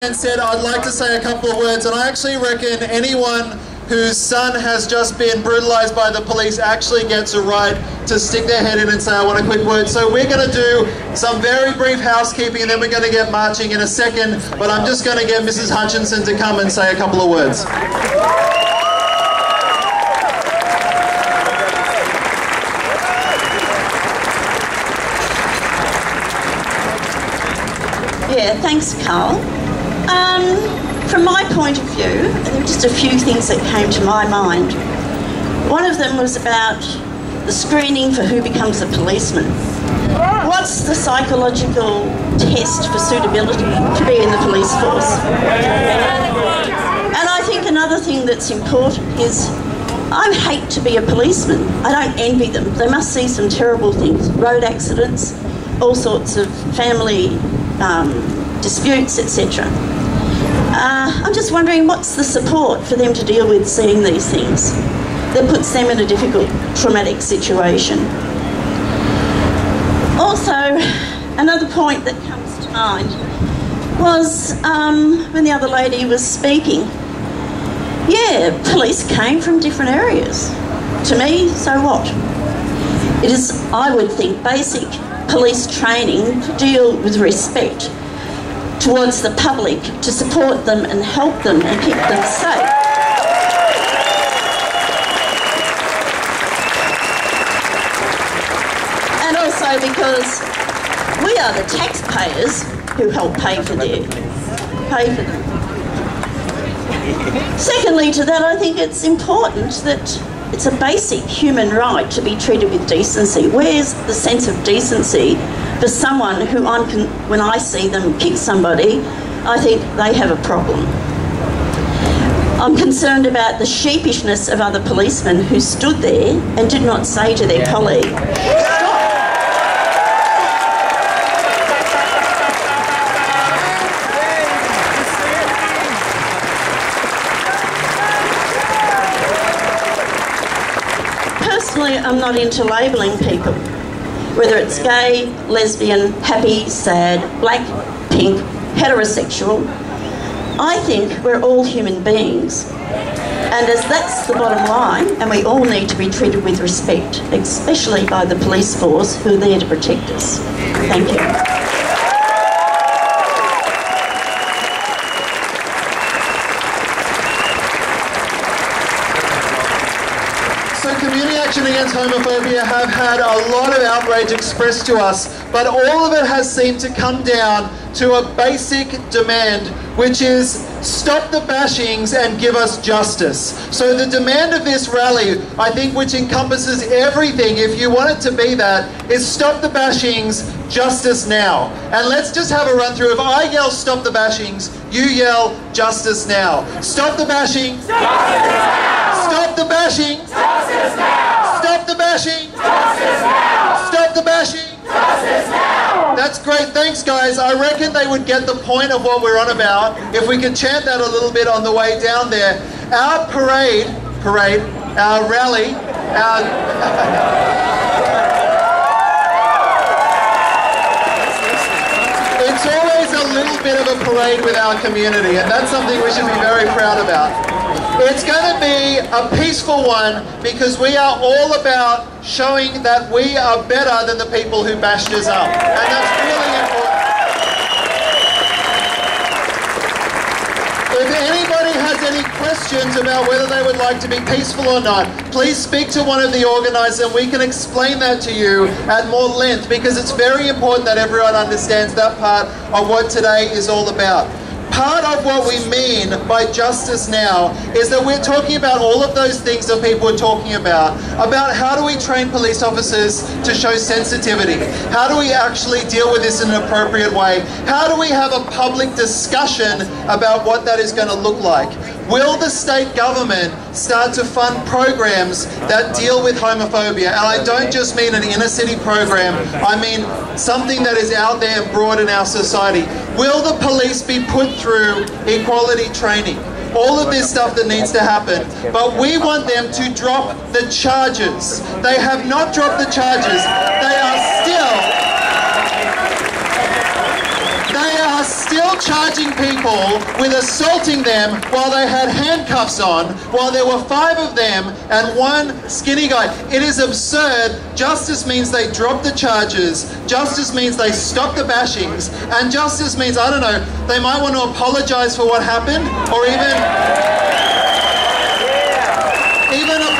And said I'd like to say a couple of words, and I actually reckon anyone whose son has just been brutalised by the police actually gets a right to stick their head in and say I want a quick word. So we're going to do some very brief housekeeping and then we're going to get marching in a second, but I'm just going to get Mrs. Hutchinson to come and say a couple of words. Yeah, thanks, Karl. From my point of view, there were just a few things that came to my mind. One of them was about the screening for who becomes a policeman. What's the psychological test for suitability to be in the police force? And I think another thing that's important is I hate to be a policeman. I don't envy them. They must see some terrible things, road accidents, all sorts of family disputes, etc. I'm just wondering what's the support for them to deal with seeing these things that puts them in a difficult, traumatic situation. Also, another point that comes to mind was when the other lady was speaking. Yeah, police came from different areas. To me, so what? It is, I would think, basic police training to deal with respect towards the public, to support them and help them and keep them safe. And also because we are the taxpayers who help pay for them. Secondly to that, I think it's important that it's a basic human right to be treated with decency. Where's the sense of decency for someone who when I see them kick somebody, I think they have a problem. I'm concerned about the sheepishness of other policemen who stood there and did not say to their colleague, stop. Personally, I'm not into labelling people. Whether it's gay, lesbian, happy, sad, black, pink, heterosexual, I think we're all human beings. And as that's the bottom line, and we all need to be treated with respect, especially by the police force who are there to protect us. Thank you. Community Action Against Homophobia have had a lot of outrage expressed to us, but all of it has seemed to come down to a basic demand, which is stop the bashings and give us justice. So the demand of this rally, I think, which encompasses everything, if you want it to be that, is stop the bashings, justice now. And let's just have a run through. If I yell stop the bashings, you yell justice now. Stop the bashing. Justice now. Stop the bashing. Justice now. Stop the bashing. Justice now. Stop the bashing. Justice now. That's great. Thanks, guys. I reckon they would get the point of what we're on about if we could chant that a little bit on the way down there. Our our rally, it's always a little bit of a parade with our community, and that's something we should be very proud about. It's going to be a peaceful one because we are all about showing that we are better than the people who bashed us up. And that's really important. If anybody has any questions about whether they would like to be peaceful or not, please speak to one of the organisers and we can explain that to you at more length, because it's very important that everyone understands that part of what today is all about. Part of what we mean by justice now is that we're talking about all of those things that people are talking about how do we train police officers to show sensitivity? How do we actually deal with this in an appropriate way? How do we have a public discussion about what that is going to look like? Will the state government start to fund programs that deal with homophobia? And I don't just mean an inner city program, I mean something that is out there and broad in our society. Will the police be put through equality training? All of this stuff that needs to happen. But we want them to drop the charges. They have not dropped the charges. They are still still charging people with assaulting them while they had handcuffs on, while there were 5 of them and 1 skinny guy. It is absurd. Justice means they drop the charges. Justice means they stop the bashings. And justice means, I don't know, they might want to apologize for what happened, or even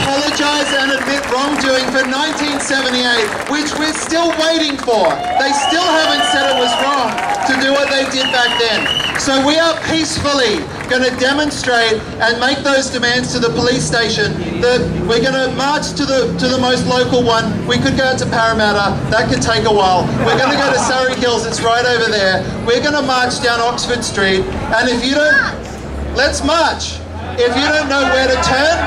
apologize and admit wrongdoing for 1978, which we're still waiting for. They still haven't said it was wrong to do what they did back then. So we are peacefully going to demonstrate and make those demands to the police station. We're going to march to the most local one. We could go to Parramatta. That could take a while. We're going to go to Surrey Hills. It's right over there. We're going to march down Oxford Street. And if you don't... Let's march. If you don't know where to turn...